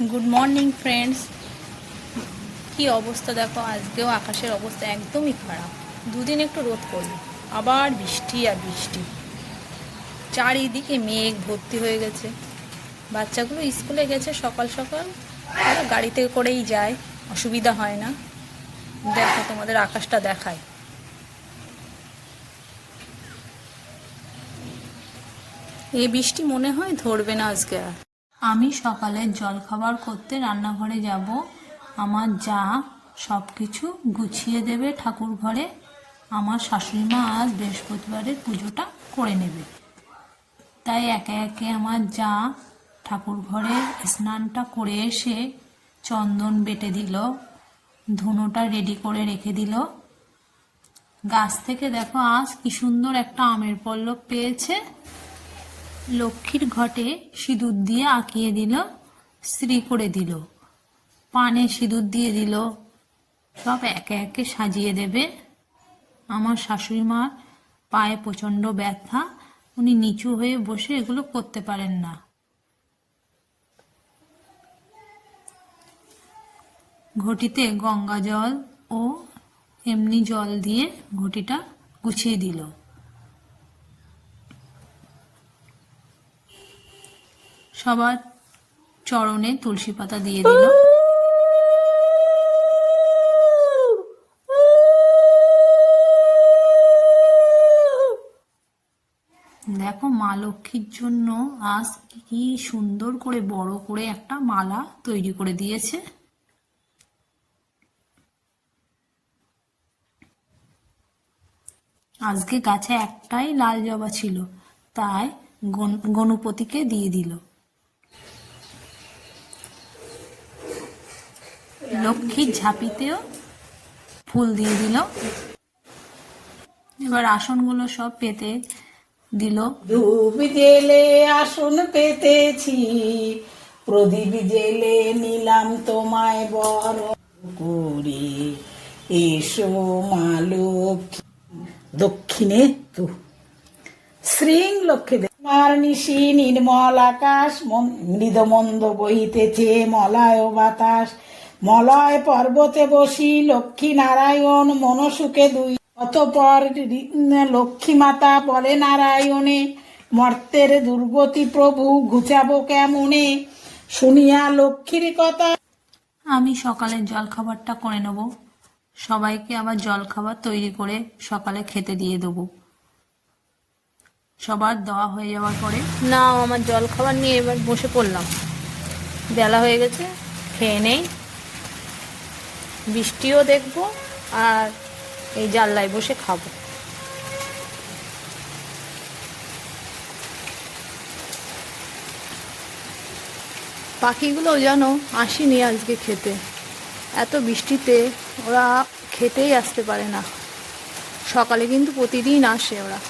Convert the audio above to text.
Good morning friends. কি অবস্থা দেখো, আজকেও আকাশের অবস্থা একদমই খারাপ। দুদিন একটু রোদ পড়লো, আবার বৃষ্টি আর বৃষ্টি, চারিদিকে মেঘ ভর্তি হয়ে গেছে। বাচ্চাগুলো স্কুলে গেছে সকাল সকাল, ওরা গাড়িতে করেই যায়, অসুবিধা হয় না। দেখো তোমাদের আকাশটা দেখায়। এই বৃষ্টি মনে হয় ধরবে না আজকে আর। আমি সকালে জলখাবার করতে রান্নাঘরে যাব। আমার যা সব কিছু গুছিয়ে দেবে ঠাকুর ঘরে। আমার শাশুড়িমা আজ বৃহস্পতিবারের পুজোটা করে নেবে, তাই একে একে আমার যা ঠাকুর ঘরে স্নানটা করে এসে চন্দন বেটে দিল, ধুনোটা রেডি করে রেখে দিল। গাছ থেকে দেখো আজ কি সুন্দর একটা আমের পল্লব পেয়েছে। লক্ষ্মীর ঘটে সিঁদুর দিয়ে আঁকিয়ে দিল, শ্রী করে দিল, পানে সিঁদুর দিয়ে দিল, সব একে একে সাজিয়ে দেবে। আমার শাশুড়ি মার পায়ে প্রচণ্ড ব্যথা, উনি নিচু হয়ে বসে এগুলো করতে পারেন না। ঘটিতে গঙ্গা জল ও এমনি জল দিয়ে ঘটিটা গুছিয়ে দিল। সবার চরণে তুলসী পাতা দিয়ে দিল। দেখো মা লক্ষ্মীর জন্য আজ কি সুন্দর করে বড় করে একটা মালা তৈরি করে দিয়েছে। আজকে গাছে একটাই লাল জবা ছিল, তাই গণপতিকে দিয়ে দিল। লক্ষ্মীর ঝাঁপিতেও ফুল দিয়ে দিল। এবার আসনগুলো সব পেতে দিল। ধূপ জেলে আসন পেতেছি, প্রদীপ জেলে নিলাম তোমায় বরণ করে, এসো মা লক্ষ্মী। দক্ষিণে তো শ্রীং লক্ষ্মী আর নিশি নির্মল আকাশ, মৃদমন্দ বহিতেছে মলয় বাতাস। মলয় পর্বতে বসি লক্ষ্মী নারায়ণ মনসুকে দুই। অতঃপর লক্ষ্মী মাতা বলে নারায়ণে, মর্তের দুর্গতি প্রভু ঘুচাবো কেমনে। শুনিয়া লক্ষ্মীর কথা আমি সকালের জলখাবারটা করে নেব, সবাইকে আবার জলখাবার তৈরি করে সকালে খেতে দিয়ে দেবো। সবার দেওয়া হয়ে যাওয়ার পরে না, আমার জলখাবার নিয়ে এবার বসে পড়লাম। বেলা হয়ে গেছে, খেয়ে নেই, বৃষ্টিও দেখবো আর এই জানলায় বসে খাবো। পাখিগুলো যেন আসেনি আজকে খেতে, এত বৃষ্টিতে ওরা খেতেই আসতে পারে না। সকালে কিন্তু প্রতিদিন আসে ওরা।